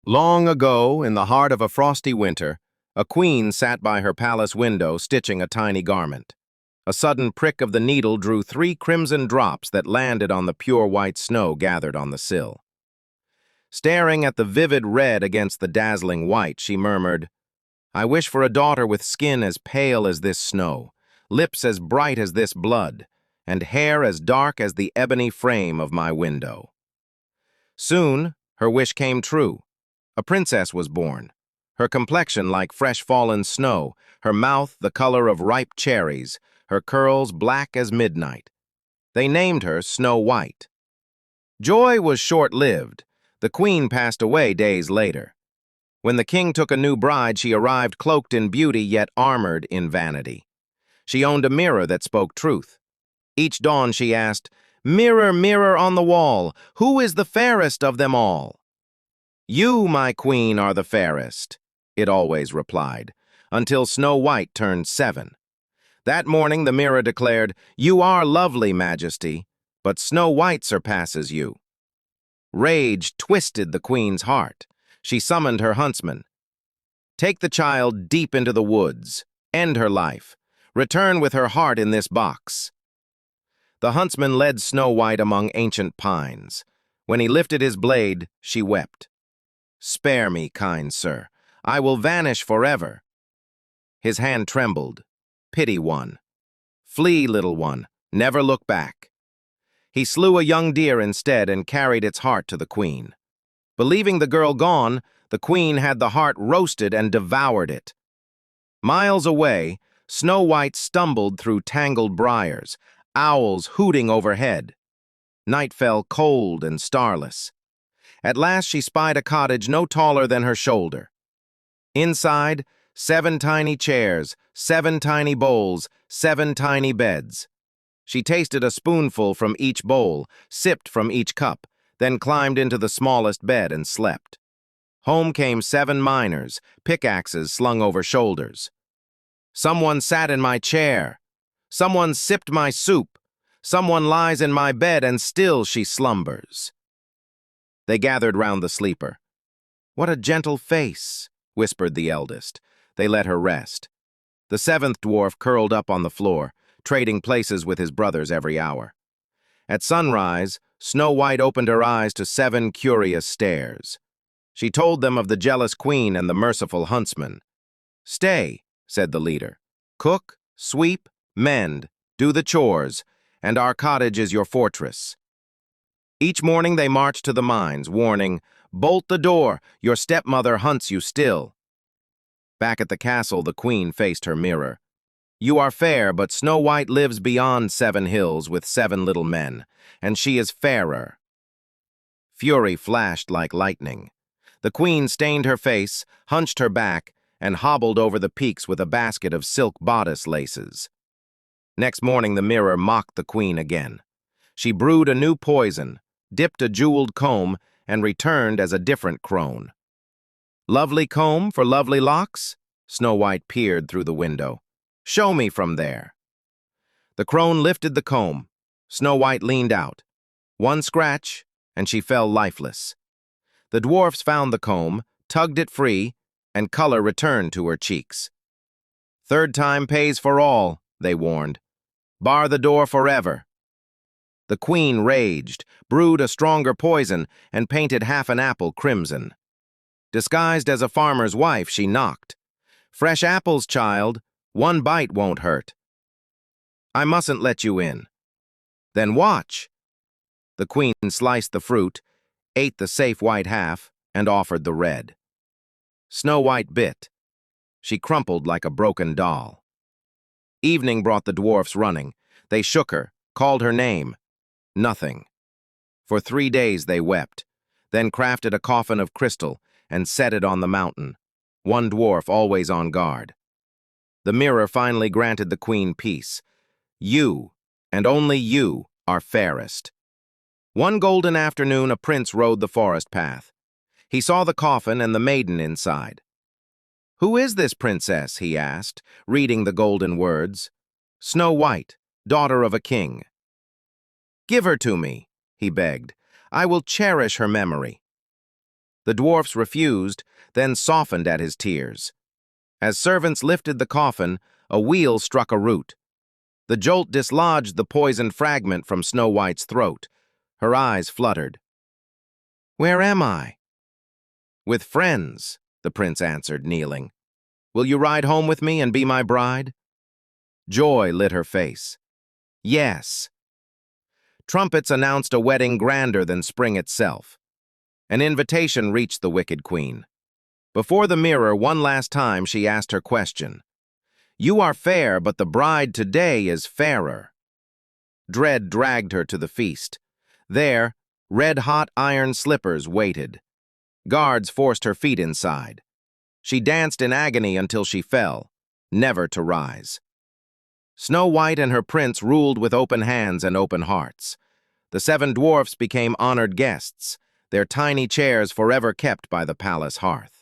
Long ago, in the heart of a frosty winter, a queen sat by her palace window stitching a tiny garment. A sudden prick of the needle drew 3 crimson drops that landed on the pure white snow gathered on the sill. Staring at the vivid red against the dazzling white, she murmured, "I wish for a daughter with skin as pale as this snow, lips as bright as this blood, and hair as dark as the ebony frame of my window." Soon, her wish came true. A princess was born, her complexion like fresh fallen snow, her mouth the color of ripe cherries, her curls black as midnight. They named her Snow White. Joy was short-lived. The queen passed away days later. When the king took a new bride, she arrived cloaked in beauty yet armored in vanity. She owned a mirror that spoke truth. Each dawn she asked, "Mirror, mirror on the wall, who is the fairest of them all?" "You, my queen, are the fairest," it always replied, until Snow White turned 7. That morning the mirror declared, "You are lovely, Majesty, but Snow White surpasses you." Rage twisted the queen's heart. She summoned her huntsman. "Take the child deep into the woods. End her life. Return with her heart in this box." The huntsman led Snow White among ancient pines. When he lifted his blade, she wept. "Spare me, kind sir. I will vanish forever." His hand trembled. Pity won. "Flee, little one. Never look back." He slew a young deer instead and carried its heart to the queen. Believing the girl gone, the queen had the heart roasted and devoured it. Miles away, Snow White stumbled through tangled briars, owls hooting overhead. Night fell cold and starless. At last she spied a cottage no taller than her shoulder. Inside, 7 tiny chairs, 7 tiny bowls, 7 tiny beds. She tasted a spoonful from each bowl, sipped from each cup, then climbed into the smallest bed and slept. Home came 7 miners, pickaxes slung over shoulders. "Someone sat in my chair. Someone sipped my soup. Someone lies in my bed and still she slumbers." They gathered round the sleeper. "What a gentle face," whispered the eldest. They let her rest. The 7th dwarf curled up on the floor, trading places with his brothers every hour. At sunrise, Snow White opened her eyes to 7 curious stares. She told them of the jealous queen and the merciful huntsman. "Stay," said the leader. "Cook, sweep, mend, do the chores, and our cottage is your fortress." Each morning they marched to the mines, warning, "Bolt the door, your stepmother hunts you still." Back at the castle, the queen faced her mirror. "You are fair, but Snow White lives beyond SevenHills with 7 little men, and she is fairer." Fury flashed like lightning. The queen stained her face, hunched her back, and hobbled over the peaks with a basket of silk bodice laces. Next morning the mirror mocked the queen again. She brewed a new poison, dipped a jeweled comb, and returned as a different crone. "Lovely comb for lovely locks?" Snow White peered through the window. "Show me from there." The crone lifted the comb. Snow White leaned out. One scratch, and she fell lifeless. The dwarfs found the comb, tugged it free, and color returned to her cheeks. "Third time pays for all," they warned. "Bar the door forever." The queen raged, brewed a stronger poison, and painted half an apple crimson. Disguised as a farmer's wife, she knocked. "Fresh apples, child. 1 bite won't hurt." "I mustn't let you in." "Then watch." The queen sliced the fruit, ate the safe white half, and offered the red. Snow White bit. She crumpled like a broken doll. Evening brought the dwarfs running. They shook her, called her name. Nothing. For 3 days they wept, then crafted a coffin of crystal and set it on the mountain, one dwarf always on guard. The mirror finally granted the queen peace. "You, and only you, are fairest." One golden afternoon a prince rode the forest path. He saw the coffin and the maiden inside. "Who is this princess?" he asked, reading the golden words. "Snow White, daughter of a king." "Give her to me," he begged. "I will cherish her memory." The dwarfs refused, then softened at his tears. As servants lifted the coffin, a wheel struck a root. The jolt dislodged the poisoned fragment from Snow White's throat. Her eyes fluttered. "Where am I?" "With friends," the prince answered, kneeling. "Will you ride home with me and be my bride?" Joy lit her face. "Yes." Trumpets announced a wedding grander than spring itself. An invitation reached the wicked queen. Before the mirror, one last time, she asked her question. "You are fair, but the bride today is fairer." Dread dragged her to the feast. There, red-hot iron slippers waited. Guards forced her feet inside. She danced in agony until she fell, never to rise. Snow White and her prince ruled with open hands and open hearts. The 7 dwarfs became honored guests, their tiny chairs forever kept by the palace hearth.